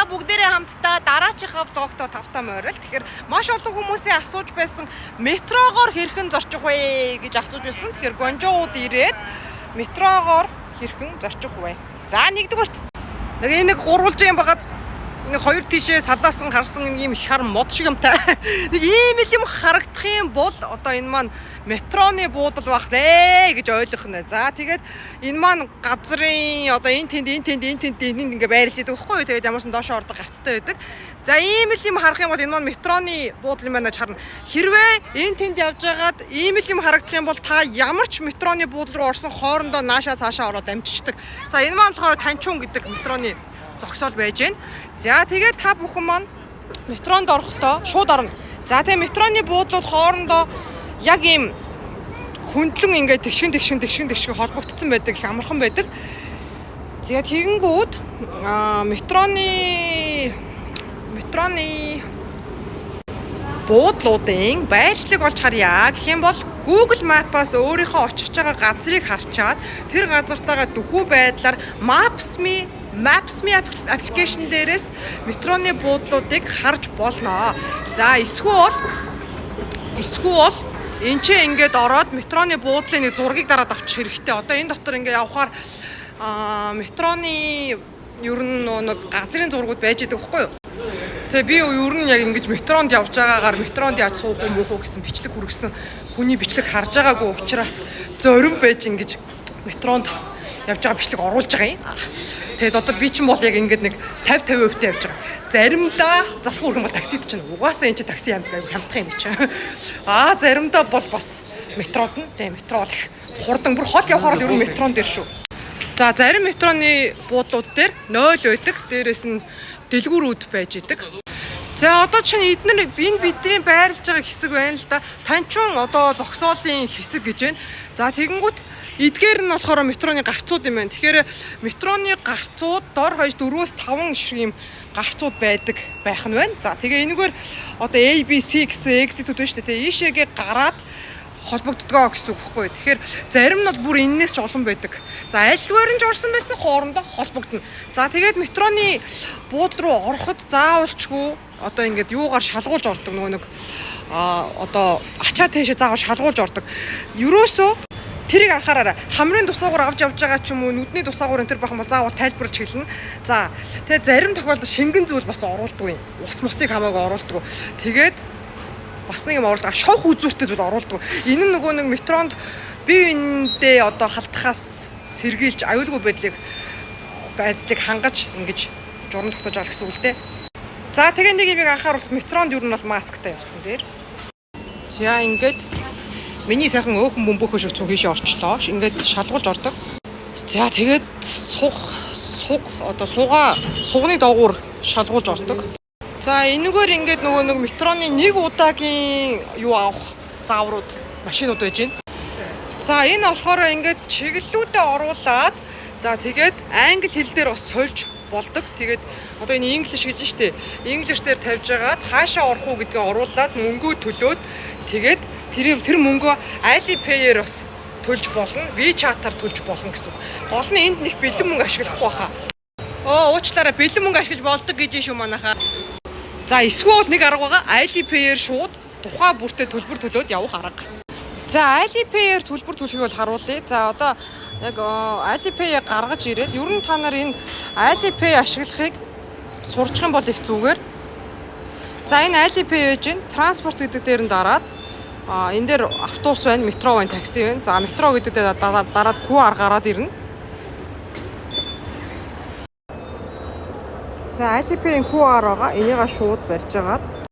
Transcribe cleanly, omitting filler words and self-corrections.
та бүгдээрээ хамтдаа дараачихав влогтой тавтаа морил. Тэгэхээр маш олон хүмүүсийн асууж байсан метрогоор хэрхэн зорчих вэ гэж асууж байсан. Тэгэхээр гонжоуд ирээд метрогоор хэрхэн зорчих вэ? За нэгдүгээрт нэг гурвалж юм багаз нэг хоёр тишээ салаасан харсан ийм их хар мод шиг юмтай. Нэг ийм л юм харагдах юм бол одоо энэ маань метроны буудал байх нэ гэж ойлгох нэ. За тэгээд энэ маань газрын одоо энэ тэнд ингээ байрлаж идэг байхгүй юу? Тэгээд ямарсан доошоо ордог гарцтай байдаг. За ийм л юм харах юм бол энэ маань метроны буудал юм байна гэж харна. Хэрвээ энэ тэнд явж байгаад ийм л юм харагдах юм бол та ямар ч метроны буудал руу орсон хоорондоо наашаа цаашаа ороод амжичдаг. За энэ маань болохоор танчуун гэдэг метроны зогсоол байж гэн. За тэгээд та бүхэн маань метронд орохдоо шууд орно. За тэгээд метроны буудлууд хоорондоо яг ийм хөндлөн ингээд тэгшгэн холбогдсон байдаг, их амархан байдаг. За тэгэнгүүт метроны буудлуудын байршлыг олж харъя гэх юм бол Google Map-аас өөрийнхөө очих байгаа газрыг харчаад тэр газартаагаа дөхүү байдлаар Maps.me аппликейшн дээрээс метроны буудлуудыг харж болно. За эсвэл энэ ч ингээд ороод метроны буудлын нэг зургийг дараад авчих хэрэгтэй. Одоо энэ дотор ингээд явхаар метроны ер нь нэг газрын зургууд байж идэг байхгүй юу? Тэгээ би ер нь яг ингэж метронд явж байгаагаар метронд яаж суух юм уу гэсэн бичлэг хүргэсэн хүний бичлэг харж байгаагүй учраас зорин байж ингэж метронд явж байгаа бичлэг оруулж байгаа юм. Тэгээд одоо би ч юм бол яг ингэж нэг 50% явж байгаа. Заримдаа залах үргэн бол таксид чинь угаасаа энэ такси хямдах юм чинь. Заримдаа бол бас метрод нь тийм метро их хурдан бүр хол явахаар ер нь метрон дээр шүү. За зарим метроны буудлууд дээр 0 байдаг. Дээрээс нь дэлгүүрүүд байж идэг. За одоо чинь эдгээр бидний байрлаж байгаа хэсэг байна л да. Танчуун одоо зогсоолын хэсэг гэж байна. За тэгэнгүүт эдгээр нь болохоор метроны гарцууд юм байна. Тэгэхээр метроны гарцууд дор хойш 4-5 шиг юм гарцууд байдаг байх нь байна. За тэгээ энэгээр одоо A, B, C гэсэн exit-үүд байна шүү дээ. Тэгээ ийшээгээ гараад холбогддгоо гэсэн үг байхгүй. Тэгэхээр зарим нь бүр энээс ч олон байдаг. За альваар нь ч орсон байсан хоорондоо холбогдно. За тэгээд метроны буудал руу ороход заавалчгүй одоо ингээд юугаар шалгуулж ордог нөгөө нэг одоо ачаа тийшээ заавал шалгуулж ордог. Ерөөсөө тэрийг анхаараарай. Хамрын тусаагуур авч явж байгаа ч юм уу, нүдний тусаагуур энэ төр бахан бол заавал тайлбарлаж хэлнэ. За тэгээд зарим тохиолдолд шингэн зүйл бас оруулдаг юм. Ус мусыг хамаагүй оруулдаг. Тэгээд бас нэг юм оруулдаг. Шовх үзүүртэй зүйл оруулдаг. Энэ нь нөгөө нэг метронд бие биендээ одоо халтахаас сэргийлж аюулгүй байдлыг хангаж ингэж журам тогтоож байгаа гэсэн үг л дээ. За тэгээд нэг юм анхааруулах метронд юу нь бол масктай явсан дээр. За ингээд миний сайхан өөхөн бөмбөөхөө шиг цуг хийшээ орчлоо. Ингээд шалгуулж ордог. За тэгээд сугны доогуур шалгуулж ордог. За энэгээр ингээд нөгөө нэг метроны нэг удаагийн юу авах зааврууд машинууд байж байна. За энэ болохоор ингээд чиглэлүүдэд оруулаад за тэгээд англи хэл дээр бас сольж болдог. Тэгээд одоо энэ инглиш гэж штэ. Инглиш дээр тавьж байгаа хаашаа орох уу гэдгээ оруулаад мөнгөө төлөөд тэгээд тэр мөнгөө Alipay-ээр бас төлж болно, WeChat-аар төлж болно гэсэн. Гол нь энд нэг бэлэн мөнгө ашиглахгүй хаа. Уучлаарай, бэлэн мөнгө ашиглаж болдог гэж шүү манайхаа. За эсвэл нэг арга байгаа. Alipay-ээр шууд тухай бүртээ төлбөр төлөөд явах арга. За Alipay-ээр төлбөр төлөхийг бол харуулъя. За одоо яг Alipay-ийг гаргаж ирээд ер нь та нар энэ Alipay ашиглахыг сурчих юм бол их зүгээр. За энэ Alipay байж гэн транспорт гэдэг дээр нь дараад энэ дээр автобус байна, метро байна, такси байна. За метро гэдэг дээр дараад QR гараад ирнэ. За Alipay-ийн QR байгаа. Энийгээ шууд барьж агаад